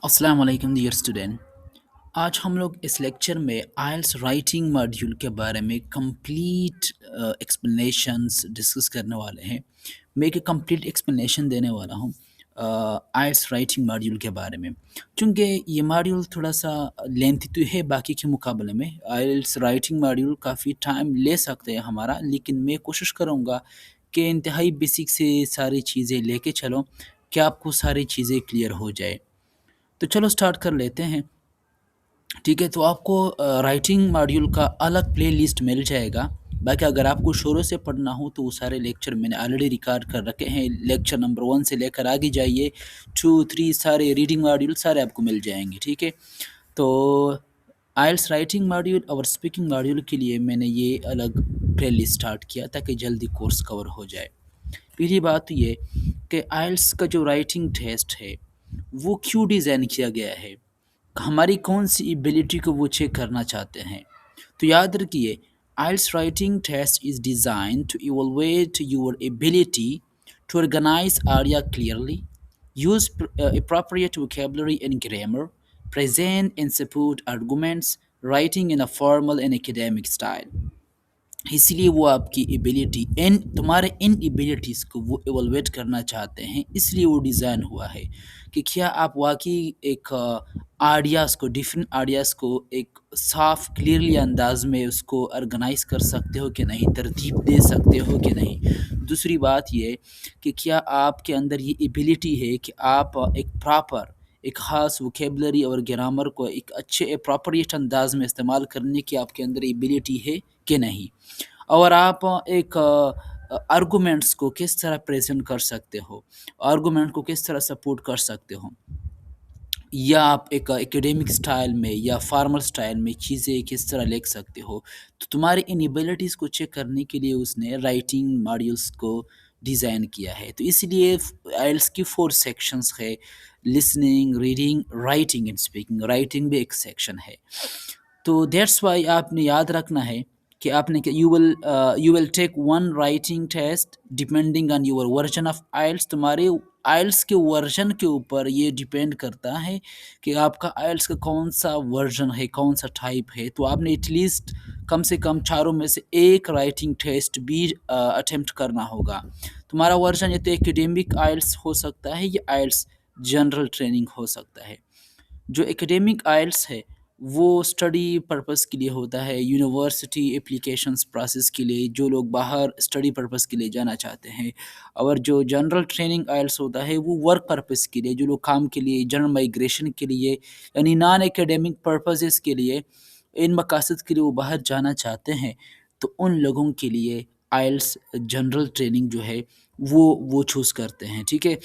अस्सलाम वालेकुम dear student. आज हम लोग इस लेक्चर में आइल्स राइटिंग मॉड्यूल के बारे में कंप्लीट एक्सप्लेनेशंस डिस्कस करने वाले हैं। मैं एक कंप्लीट एक्सप्लेनेशन देने वाला हूँ आइल्स राइटिंग मॉड्यूल के बारे में। चूँकि ये मॉड्यूल थोड़ा सा लेंथी तो है बाकी के मुकाबले में। आइल्स राइटिंग मॉड्यूल काफ़ी टाइम ले सकते हैं हमारा, लेकिन मैं कोशिश करूँगा कि इंतहाई बेसिक से सारी चीज़ें लेके चलो कि आपको सारी चीज़ें क्लियर हो जाए। तो चलो स्टार्ट कर लेते हैं। ठीक है, तो आपको राइटिंग मॉड्यूल का अलग प्लेलिस्ट मिल जाएगा। बाकी अगर आपको शुरू से पढ़ना हो तो वो सारे लेक्चर मैंने ऑलरेडी रिकॉर्ड कर रखे हैं। लेक्चर नंबर 1 से लेकर आगे जाइए, 2, 3 सारे रीडिंग मॉड्यूल सारे आपको मिल जाएँगे, ठीक है? तो आइल्स राइटिंग मॉड्यूल और स्पीकिंग मॉड्यूल के लिए मैंने ये अलग प्लेलिस्ट स्टार्ट किया ताकि जल्दी कोर्स कवर हो जाए। पहली बात तो ये कि आइल्स का जो राइटिंग टेस्ट है, वो क्यों डिज़ाइन किया गया है? हमारी कौन-सी एबिलिटी को वो चेक करना चाहते हैं। तो याद रखिए, IELTS writing test is designed to evaluate your ability to organize idea clearly, use appropriate vocabulary and grammar, present and support arguments, writing in a formal and academic style. इसलिए वो आपकी एबिलिटी इन तुम्हारे इन abilities को वो evaluate करना चाहते हैं, इसलिए वो डिज़ाइन हुआ है कि क्या आप वाक़ई एक आइडियाज़ को डिफरेंट आइडियाज़ को एक साफ़ क्लियरली अंदाज़ में उसको ऑर्गेनाइज़ कर सकते हो कि नहीं, तरतीब दे सकते हो कि नहीं। दूसरी बात ये कि क्या आपके अंदर ये एबिलिटी है कि आप एक प्रॉपर एक ख़ास वोकैबुलरी और ग्रामर को एक अच्छे एप्रोप्रिएट अंदाज़ में इस्तेमाल करने की आपके अंदर एबिलिटी है कि नहीं। और आप एक आर्गुमेंट्स को किस तरह प्रेज़ेंट कर सकते हो, आर्गुमेंट को किस तरह सपोर्ट कर सकते हो, या आप एक एकेडमिक स्टाइल में या फॉर्मल स्टाइल में चीज़ें किस तरह लिख सकते हो। तो तुम्हारी इन एबिलिटीज़ को चेक करने के लिए उसने राइटिंग मॉड्यूल्स को डिज़ाइन किया है। तो इसलिए आइल्स की 4 सेक्शंस है, listening, reading, writing and speaking. Writing भी एक सेक्शन है। तो दैट्स व्हाई आपने याद रखना है कि आपने you will take one writing test depending on your version of IELTS. तुम्हारे आइल्स के वर्जन के ऊपर ये डिपेंड करता है कि आपका आइल्स का कौन सा वर्जन है, कौन सा टाइप है। तो आपने एटलीस्ट कम से कम चारों में से एक राइटिंग टेस्ट भी अटेम्प्ट करना होगा। तुम्हारा वर्जन या तो एकेडमिक आइल्स हो सकता है या आइल्स जनरल ट्रेनिंग हो सकता है। जो एकेडमिक आइल्स है वो स्टडी पर्पस के लिए होता है, यूनिवर्सिटी एप्लीकेशंस प्रोसेस के लिए, जो लोग बाहर स्टडी पर्पस के लिए जाना चाहते हैं। और जो जनरल ट्रेनिंग आइल्स होता है वो वर्क पर्पस के लिए, जो लोग काम के लिए, जनरल माइग्रेशन के लिए, यानी नॉन एकेडमिक पर्पसेस के लिए, इन मकासद के लिए वो बाहर जाना चाहते हैं, तो उन लोगों के लिए आइल्स जनरल ट्रेनिंग जो है वो चूज़ करते हैं, ठीक है।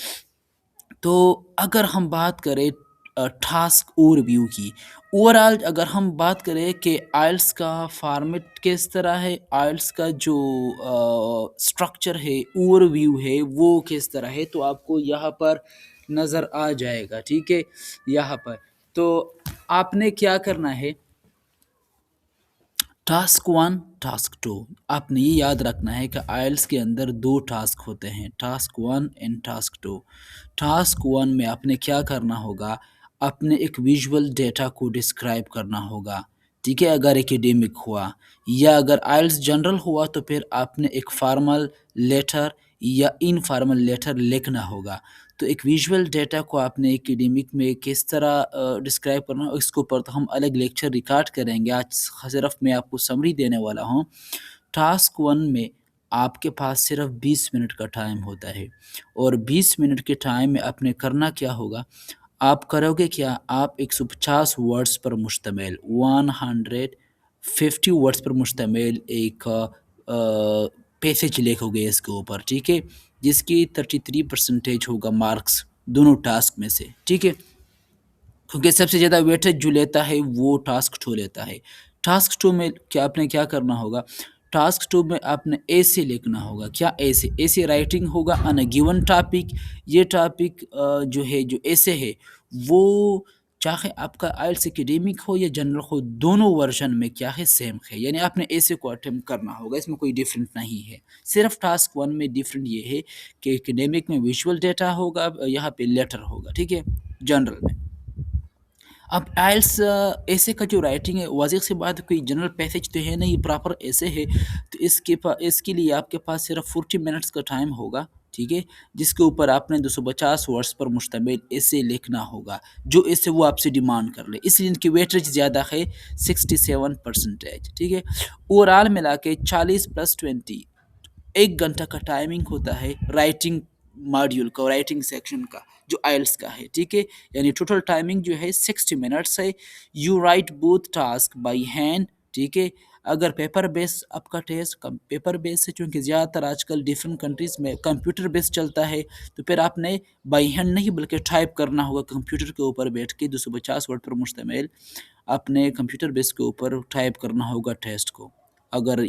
तो अगर हम बात करें टास्क ओवरव्यू की, ओवरऑल अगर हम बात करें कि आइल्स का फॉर्मेट किस तरह है, आइल्स का जो स्ट्रक्चर है, ओवरव्यू है, वो किस तरह है, तो आपको यहाँ पर नज़र आ जाएगा, ठीक है। यहाँ पर तो आपने क्या करना है, टास्क 1, टास्क 2, आपने ये याद रखना है कि आइल्स के अंदर 2 टास्क होते हैं, टास्क 1 एंड टास्क 2। टास्क 1 में आपने क्या करना होगा, अपने एक विजुअल डेटा को डिस्क्राइब करना होगा, ठीक है, अगर एकेडमिक हुआ, या अगर आइल्स जनरल हुआ तो फिर आपने एक फॉर्मल लेटर या इनफॉर्मल लेटर लिखना होगा। तो एक विजुअल डेटा को आपने एकेडमिक में किस तरह डिस्क्राइब करना है, इसके ऊपर तो हम अलग लेक्चर रिकॉर्ड करेंगे। आज सिर्फ मैं आपको समरी देने वाला हूँ। टास्क 1 में आपके पास सिर्फ 20 मिनट का टाइम होता है, और 20 मिनट के टाइम में आपने करना क्या होगा, आप करोगे क्या, आप 150 वर्ड्स पर मुश्तमिल 150 वर्ड्स पर मुश्तमिल एक पैसेज लिखोगे इसके ऊपर, ठीक है, जिसकी 33% होगा मार्क्स दोनों टास्क में से, ठीक है। क्योंकि सबसे ज़्यादा वेटेज जो लेता है वो टास्क 2 लेता है। टास्क 2 में क्या आपने क्या करना होगा, टास्क 2 में आपने ऐसे लिखना होगा, क्या ऐसे, ऐसे राइटिंग होगा ऑन अ गिवन टॉपिक। ये टॉपिक जो है, जो ऐसे है, वो चाहे आपका आइल्स एकेडमिक हो या जनरल हो, दोनों वर्जन में क्या है, सेम है। यानी आपने ऐसे को अटेम्प्ट करना होगा, इसमें कोई डिफरेंट नहीं है। सिर्फ टास्क 1 में डिफरेंट ये है कि एकेडमिक में विजुअल डेटा होगा, यहाँ पे लेटर होगा, ठीक है, जनरल में। अब आइल्स ऐसे का जो राइटिंग है वाज़ेह सी बात है, कोई जनरल पैसेज तो है नहीं, प्रॉपर ऐसे है, तो इसके लिए आपके पास सिर्फ 40 मिनट्स का टाइम होगा, ठीक है? जिसके ऊपर आपने 250 वर्ड्स पर मुश्तमिल ऐसे लिखना होगा, जो ऐसे वो आपसे डिमांड कर ले, इसलिए इनकी वेटेज ज़्यादा है, 67%, ठीक है? ओवरऑल मिला के 40 प्लस 20, 1 घंटा का टाइमिंग होता है राइटिंग मॉड्यूल का, राइटिंग सेक्शन का, जो आइल्स का है, ठीक है? यानी टोटल टाइमिंग जो है 60 मिनट्स है। You right both task by hand, ठीक है? अगर पेपर बेस आपका टेस्ट पेपर बेस है, क्योंकि ज़्यादातर आजकल डिफरेंट कंट्रीज़ में कंप्यूटर बेस चलता है, तो फिर आपने बाई हैंड नहीं बल्कि टाइप करना होगा कंप्यूटर के ऊपर बैठ के, 250 वर्ड पर मुश्तमिल अपने कंप्यूटर बेस के ऊपर टाइप करना होगा टेस्ट को। अगर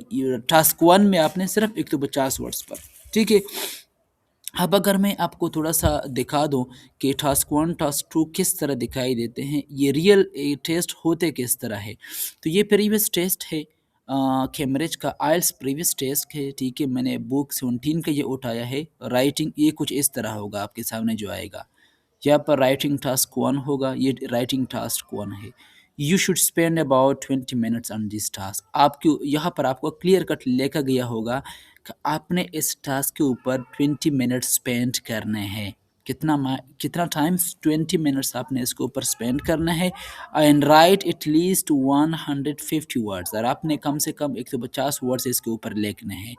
टास्क वन में आपने सिर्फ 150 वर्ड्स पर, ठीक है? अब अगर मैं आपको थोड़ा सा दिखा दूं कि टास्क वन टास्क टू किस तरह दिखाई देते हैं, ये रियल टेस्ट होते किस तरह है, तो ये प्रीवियस टेस्ट है, कैम्ब्रिज का आइल्स प्रीवियस टेस्ट है, ठीक है? मैंने बुक 17 का ये उठाया है। राइटिंग ये कुछ इस तरह होगा आपके सामने जो आएगा, यहाँ पर राइटिंग टास्क वन होगा, ये राइटिंग टास्क वन है। You should spend about 20 minutes on this task. आपको यहाँ पर आपको क्लियर कट लिखा गया होगा कि आपने इस टास्क के ऊपर 20 मिनट्स स्पेंड करने हैं। कितना टाइम? 20 मिनट्स आपने इसके ऊपर स्पेंड करना है। And right at least 150 words, और आपने कम से कम 150 वर्ड्स इसके ऊपर लिखने हैं।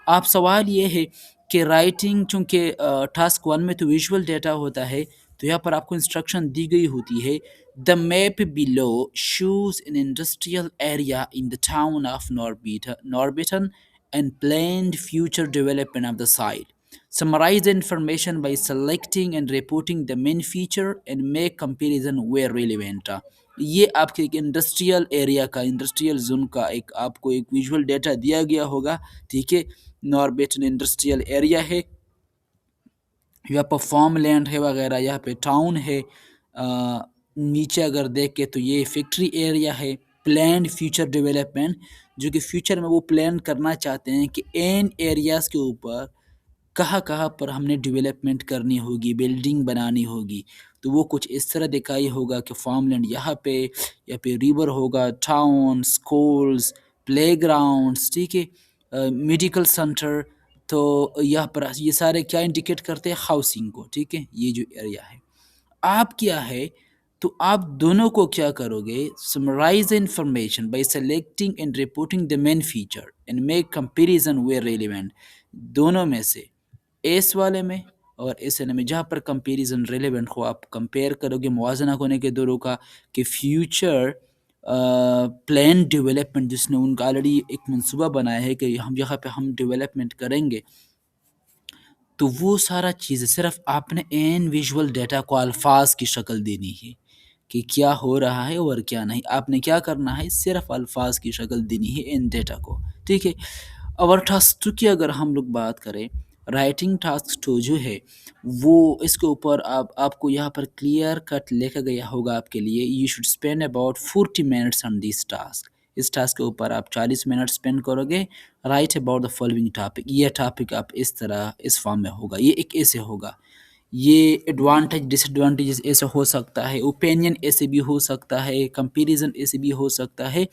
आप सवाल ये है कि राइटिंग, चूँकि टास्क वन में तो विजुअल डेटा होता है, तो यहाँ पर आपको इंस्ट्रक्शन दी गई होती है, the map below shows an industrial area in the town of Norbiton and planned future development of the site. Summarize the information by selecting and reporting the main feature and make comparison where relevant. ये आपके एक industrial area का, industrial zone का एक आपको एक visual data दिया गया होगा, ठीक है? नॉर्बिटन इंडस्ट्रियल एरिया है, यहाँ पर फार्म लैंड है वगैरह, यहाँ पे टाउन है, नीचे अगर देख के तो ये फैक्ट्री एरिया है। प्लान्ड फ्यूचर डेवलपमेंट, जो कि फ्यूचर में वो प्लान करना चाहते हैं कि इन एरियाज़ के ऊपर कहाँ कहाँ पर हमने डेवलपमेंट करनी होगी, बिल्डिंग बनानी होगी, तो वो कुछ इस तरह दिखाई होगा कि फार्म लैंड यहाँ पे रिवर होगा, टाउन, स्कूल्स, प्ले ग्राउंड्स, ठीक है? मेडिकल सेंटर, तो यहाँ पर ये सारे क्या इंडिकेट करते हैं? हाउसिंग को, ठीक है? ये जो एरिया है, आप क्या है, तो आप दोनों को क्या करोगे? Summarise the information by selecting and reporting the main feature and make comparison where relevant. दोनों में से इस वाले में और इस वाले में जहाँ पर कंपैरिजन रेलेवेंट हो, आप कंपेयर करोगे मुवाजना होने के दोनों का, कि फ्यूचर प्लान डेवलपमेंट जिसने उनका ऑलरेडी एक मंसूबा बनाया है कि हम यहाँ पे हम डेवलपमेंट करेंगे, तो वो सारा चीज़ें सिर्फ आपने इन विजुअल डेटा को अल्फाज की शक्ल देनी है कि क्या हो रहा है और क्या नहीं। आपने क्या करना है? सिर्फ अल्फाज की शक्ल देनी है इन डेटा को, ठीक है? और टास्क टू की अगर हम लोग बात करें, राइटिंग टास्क टू जो है, वो इसके ऊपर आपको यहाँ पर क्लियर कट लिखा गया होगा आपके लिए, you should spend about 40 minutes on this task. इस टास्क के ऊपर आप 40 मिनट स्पेंड करोगे। Right about the following topic, ये टॉपिक आप इस तरह इस फॉर्म में होगा, ये एक ऐसे होगा, ये एडवांटेज डिसएडवांटेजेस ऐसे हो सकता है, ओपिनियन ऐसे भी हो सकता है, कंपैरिजन ऐसे भी हो सकता है,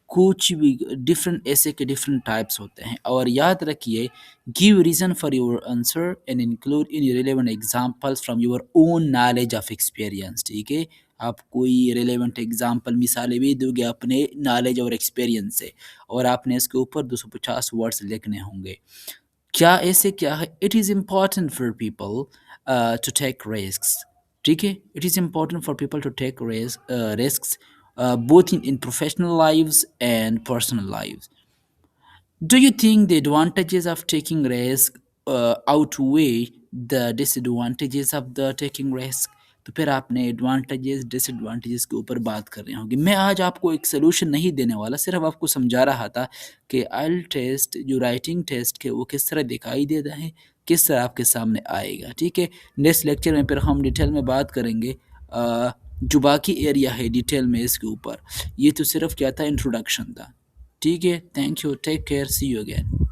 कुछ भी डिफरेंट ऐसे के डिफरेंट टाइप्स होते हैं। और याद रखिए, give reason for your answer and include in relevant examples from your own knowledge of experience, ठीक है? आप कोई रिलेवेंट एग्जांपल मिसालें भी दोगे अपने नॉलेज और एक्सपीरियंस से, और आपने इसके ऊपर 250 वर्ड्स लिखने होंगे। क्या ऐसे क्या है? It is important for people to take risks, ठीक है? It is important for people to take risks both in professional lives and personal lives. Do you think the advantages of taking risk outweigh the disadvantages of the taking risk? तो फिर आपने advantages disadvantages के ऊपर बात कर रहे होंगे। मैं आज आपको एक सोल्यूशन नहीं देने वाला, सिर्फ आपको समझा रहा था कि आइल टेस्ट जो राइटिंग टेस्ट है वो किस तरह दिखाई देता है, किस तरह आपके सामने आएगा, ठीक है? नेक्स्ट लेक्चर में फिर हम डिटेल में बात करेंगे जो बाकी एरिया है डिटेल में इसके ऊपर। ये तो सिर्फ क्या था? इंट्रोडक्शन था, ठीक है? Thank you, take care, see you again.